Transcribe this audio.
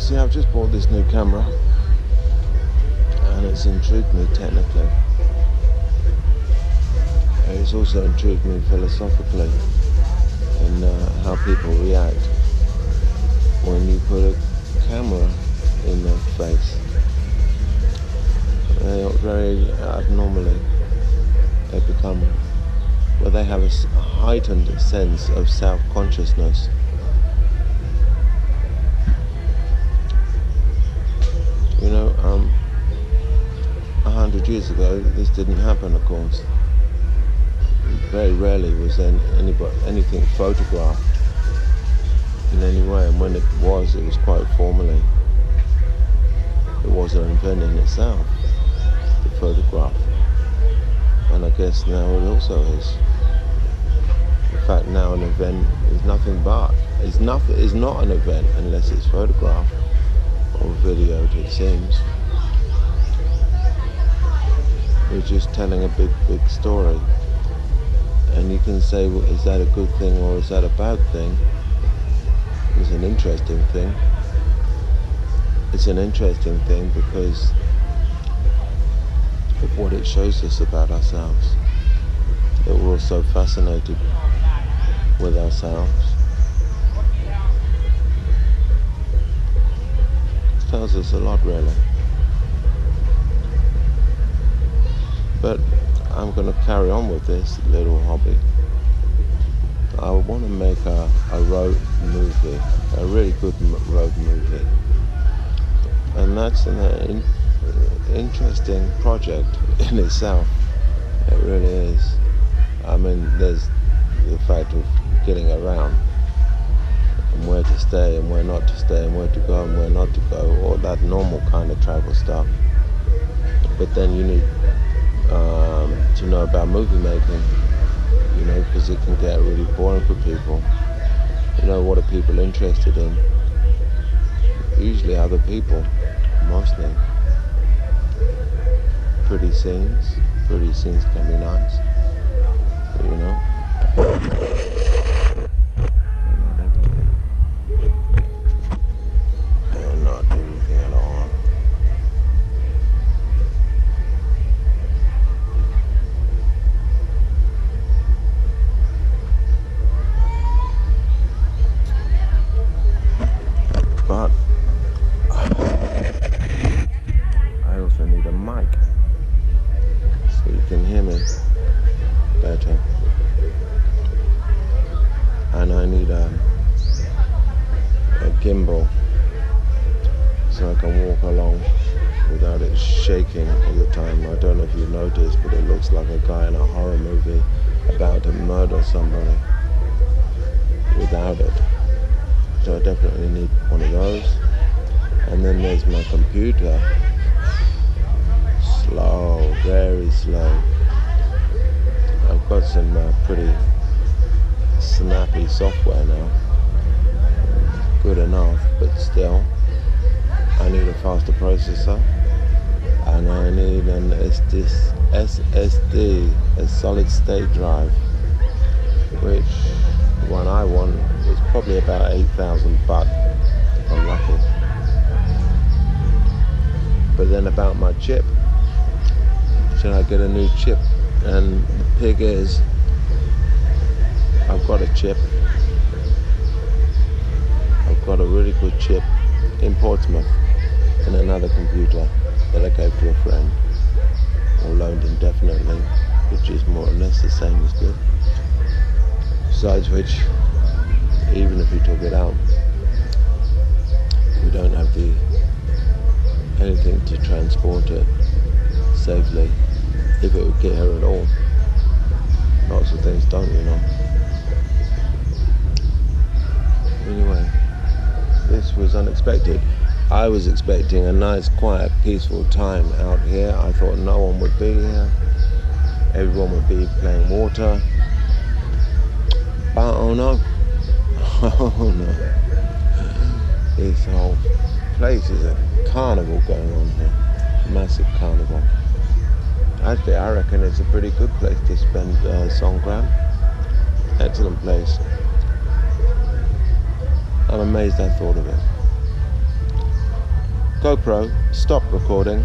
See, I've just bought this new camera and it's intrigued me technically. It's also intrigued me philosophically in how people react when you put a camera in their face. They very abnormally, they become, well, they have a heightened sense of self-consciousness. You know, 100 years ago, this didn't happen, of course. Very rarely was anything photographed in any way, and when it was quite formally. It was an event in itself, the photograph. And I guess now it also is. In fact, now an event is nothing but, is not an event unless it's photographed or videoed, it seems. We're just telling a big story. And you can say, well, is that a good thing or is that a bad thing? It's an interesting thing. It's an interesting thing because of what it shows us about ourselves. That we're all so fascinated with ourselves. It tells us a lot, really. But I'm going to carry on with this little hobby. I want to make a road movie, a really good road movie. And that's an interesting project in itself. It really is. I mean, there's the fact of getting around and where to stay and where not to stay and where to go and where not to go, all that normal kind of travel stuff. But then you need to know about movie making, you know, because it can get really boring for people. You know, what are people interested in? Usually other people, mostly. Pretty scenes can be nice, but, you know. They're not everything at all. But I also need a mic so you can hear me better, and I need a gimbal so I can walk along without it shaking all the time. I don't know if you noticed, but it looks like a guy in a horror movie about to murder somebody without it. So I definitely need one of those. And then there's my computer. Slow, very slow. I've got some pretty snappy software now. Good enough, but still. I need a faster processor. And I need an SSD, a solid state drive, which the one I want is probably about 8,000 baht, if I'm lucky. But then about my chip, should I get a new chip? And the pig is, I've got a chip. I've got a really good chip in Portsmouth in another computer that I gave to a friend, or loaned indefinitely, which is more or less the same as good. Besides which, even if we took it out, we don't have anything to transport it safely, if it would get here at all. Lots of things don't, you know. Anyway, this was unexpected. I was expecting a nice, quiet, peaceful time out here. I thought no one would be here. Everyone would be playing water. But oh no. Oh no. This whole place is a carnival going on here. Massive carnival. Actually, I reckon it's a pretty good place to spend Songkran. Excellent place. I'm amazed I thought of it. GoPro, stop recording.